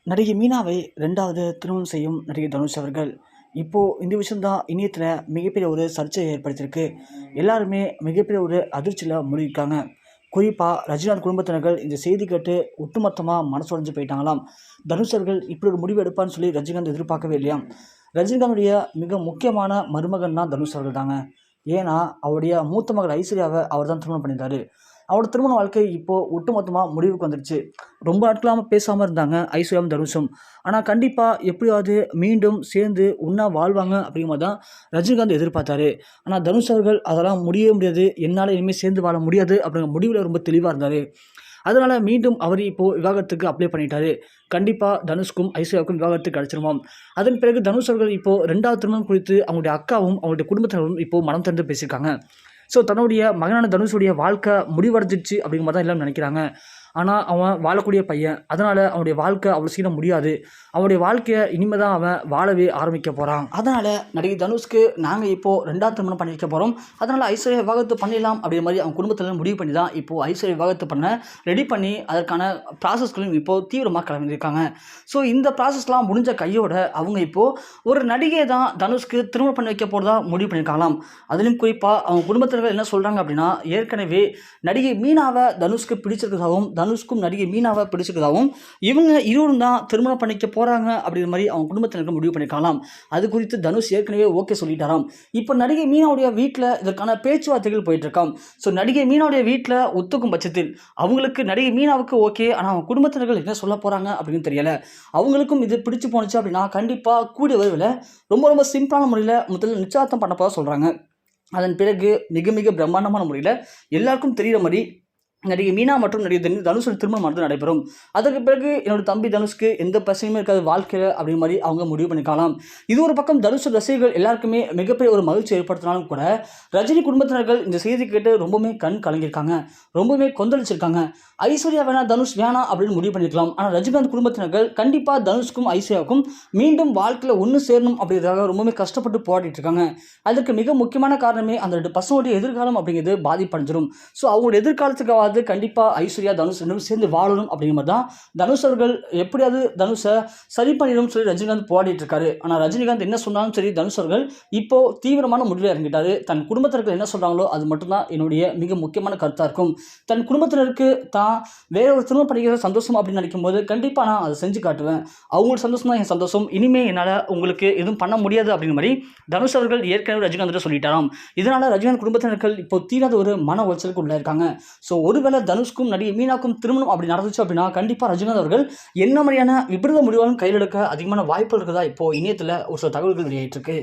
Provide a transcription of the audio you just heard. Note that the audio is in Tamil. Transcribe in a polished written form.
நடிகை மீனாவை 2வது திருமணம் செய்யும் நடிகை தனுஷ் அவர்கள் இப்போது இந்த விஷயம் தான் இணையத்தில் மிகப்பெரிய ஒரு சர்ச்சையை ஏற்படுத்தியிருக்கு. எல்லாருமே மிகப்பெரிய ஒரு அதிர்ச்சியில் மூழ்கியிருக்காங்க. குறிப்பாக ரஜினிகாந்த் குடும்பத்தினர்கள் இந்த செய்தி கேட்டு ஒட்டுமொத்தமாக மனசுடைஞ்சு போயிட்டாங்களாம். தனுஷ் அவர்கள் இப்படி ஒரு முடிவு எடுப்பான்னு சொல்லி ரஜினிகாந்த் எதிர்பார்க்கவே இல்லையாம். ரஜினிகாந்துடைய மிக முக்கியமான மருமகன் தான் தனுஷ் அவர்கள் தாங்க. ஏன்னா அவருடைய மூத்த மகள் ஐஸ்வர்யாவை அவர் தான் திருமணம் பண்ணியிருந்தார். அவரோட திருமண வாழ்க்கை இப்போது ஒட்டுமொத்தமாக முடிவுக்கு வந்துடுச்சு. ரொம்ப நாட்களாக பேசாமல் இருந்தாங்க ஐஸ்வர்யாவும் தனுஷும். ஆனால் கண்டிப்பாக எப்படியாவது மீண்டும் சேர்ந்து ஒன்றா வாழ்வாங்க அப்படிங்கிற மாதிரி தான் ரஜினிகாந்த் எதிர்பார்த்தாரு. ஆனால் தனுஷ் அவர்கள் அதெல்லாம் முடியவே முடியாது, என்னால் இனிமேல் சேர்ந்து வாழ முடியாது அப்படிங்கிற முடிவில் ரொம்ப தெளிவாக இருந்தார். அதனால் மீண்டும் அவர் இப்போது விவாகரத்துக்கு அப்ளை பண்ணிட்டாரு. கண்டிப்பாக தனுஷ்க்கும் ஐஸ்வர்யாவுக்கும் விவாகரத்து கிடச்சிருமாம். அதன் பிறகு தனுஷ் அவர்கள் இப்போது 2வது திருமணம் குறித்து அவங்களுடைய அக்காவும் அவங்களுடைய குடும்பத்தினரும் இப்போது மனம் திறந்து பேசியிருக்காங்க. ஸோ தன்னுடைய மகனான தனுஷுடைய வாழ்க்கை முடிவடைஞ்சிடுச்சு அப்படிங்கிற மாதிரி தான் எல்லாம் நினைக்கிறாங்க. ஆனால் அவன் வாழக்கூடிய பையன், அதனால் அவனுடைய வாழ்க்கை அவ்வளோ சீக்கிரம் முடியாது. அவனுடைய வாழ்க்கையை இனிமேல் தான் அவன் வாழவே ஆரம்பிக்க போகிறான். அதனால் நடிகை தனுஷ்க்கு நாங்கள் இப்போது 2வது திருமணம் பண்ணி வைக்க போகிறோம், அதனால் ஐஸ்வர்யா விவாகரத்து பண்ணிடலாம் அப்படிங்கிற மாதிரி அவங்க குடும்பத்தில் முடிவு பண்ணி தான் இப்போது ஐஸ்வர்யா விவாகரத்து பண்ண ரெடி பண்ணி அதற்கான ப்ராசஸ்களையும் இப்போது தீவிரமாக கிளம்பியிருக்காங்க. ஸோ இந்த ப்ராசஸ்லாம் முடிஞ்ச கையோட அவங்க இப்போது ஒரு நடிகை தான் தனுஷ்க்கு திருமணம் பண்ணி வைக்க போகிறதா முடிவு பண்ணியிருக்காங்களாம். அதிலும் குறிப்பாக அவங்க குடும்பத்தினர்கள் என்ன சொல்கிறாங்க அப்படின்னா, ஏற்கனவே நடிகை மீனாவை தனுஷ்க்கு பிடிச்சிருக்கிறதாகவும் தனுஷ்க்கும் நடிகை மீனாவை பிடிச்சிருக்கிறதாகவும் இவங்க இருவரும் தான் திருமணம் பண்ணிக்க போகிறாங்க அப்படிங்கிற மாதிரி அவங்க குடும்பத்தினருக்கு முடிவு பண்ணிக்கலாம். அது குறித்து தனுஷ் ஏற்கனவே ஓகே சொல்லிட்டாராம். இப்போ நடிகை மீனாவுடைய வீட்டில் இதற்கான பேச்சுவார்த்தைகள் போயிட்டு இருக்காம். ஸோ நடிகை மீனாவுடைய வீட்டில் ஒத்துக்கும் பட்சத்தில் அவங்களுக்கு நடிகை மீனாவுக்கு ஓகே, ஆனால் அவங்க குடும்பத்தினர்கள் என்ன சொல்ல போகிறாங்க அப்படின்னு தெரியல. அவங்களுக்கும் இது பிடிச்சு போணுச்சு அப்படின்னா கண்டிப்பாக கூடிய விரைவில் ரொம்ப ரொம்ப சிம்பிளான முறையில் முதல்ல நிச்சயார்த்தம் பண்ண போக சொல்கிறாங்க. அதன் பிறகு மிக மிக பிரம்மாண்டமான முறையில் எல்லாருக்கும் தெரிகிற மாதிரி நடிகை மீனா மற்றும் நடிகை தனுஷோட திருமணம் நடைபெறும். அதற்கு பிறகு என்னோட தம்பி தனுஷ்க்கு எந்த பிரச்சனையுமே இருக்காது வாழ்க்கையில் அப்படிங்கிற மாதிரி அவங்க முடிவு பண்ணிக்கலாம். இது ஒரு பக்கம் தனுஷ் ரசிகர்கள் எல்லாருக்குமே மிகப்பெரிய ஒரு மகிழ்ச்சி ஏற்படுத்தினாலும் கூட ரஜினி குடும்பத்தினர்கள் இந்த செய்தி கேட்டு ரொம்பவுமே கண் கலங்கியிருக்காங்க, ரொம்பவுமே கொந்தளிச்சிருக்காங்க. ஐஸ்வர்யா வேணா தனுஷ் வேணாம் அப்படின்னு முடிவு பண்ணிக்கலாம். ஆனால் ரஜினிகாந்த் குடும்பத்தினர்கள் கண்டிப்பாக தனுஷ்க்கும் ஐஸ்வர்யாவுக்கும் மீண்டும் வாழ்க்கையில் ஒன்று சேரணும் அப்படிங்கிறதுக்காக ரொம்பவுமே கஷ்டப்பட்டு போராடிட்டு இருக்காங்க. அதற்கு மிக முக்கியமான காரணமே அந்த 2 பசங்களுடைய எதிர்காலம் அப்படிங்கிறது பாதிப்படைஞ்சிடும். ஸோ அவங்களோட எதிர்காலத்துக்காக கண்டிப்பாக ஐஸ்வர்யா தனுஷ் ரெண்டும் சேர்ந்து வாழணும் அப்படிங்கிற மாதிரி தான் தனுஷ் அவர்கள் எப்படியாவது தனுஷை சரி பண்ணிடும் சொல்லி ரஜினிகாந்த் போராடிட்டு இருக்காரு. ஆனால் ரஜினிகாந்த் என்ன சொன்னாலும் சரி, தனுஷ் அவர்கள் இப்போ தீவிரமான முடிவில் இறங்கிட்டாரு. தன் குடும்பத்தினர்கள் என்ன சொல்கிறாங்களோ அது மட்டும்தான் என்னுடைய மிக முக்கியமான கருத்தாக இருக்கும். தன் குடும்பத்தினருக்கு தான் வேற ஒரு திருமணம் பண்ணிக்கிற சந்தோஷம் அப்படின்னு நினைக்கும் போது கண்டிப்பாக நான் அதை செஞ்சு காட்டுவேன். அவங்களுக்கு சந்தோஷம் தான் என் சந்தோஷம், இனிமேல் என்னால் உங்களுக்கு எதுவும் பண்ண முடியாது அப்படிங்கிற மாதிரி தனுஷ் அவர்கள் ஏற்கனவே ரஜினிகாந்த் சொல்லிட்டாராம். இதனால் ரஜினிகாந்த் குடும்பத்தினர்கள் இப்போ தீராத ஒரு மன உளைச்சலுக்கு உள்ள இருக்காங்க. ஸோ ஒருவேளை தனுஷ்க்கும் நடிகை மீனாக்கும் திருமணம் அப்படி நடந்துச்சு அப்படின்னா கண்டிப்பாக ரஜினிகாந்த் அவர்கள் என்ன மாதிரியான விபரீத முடிவாலும் கையில் எடுக்க அதிகமான வாய்ப்புகள் இருக்குதா இப்போ இணையத்தில் ஒரு சில தகவல்கள் வெளியாயிட்டு இருக்கு.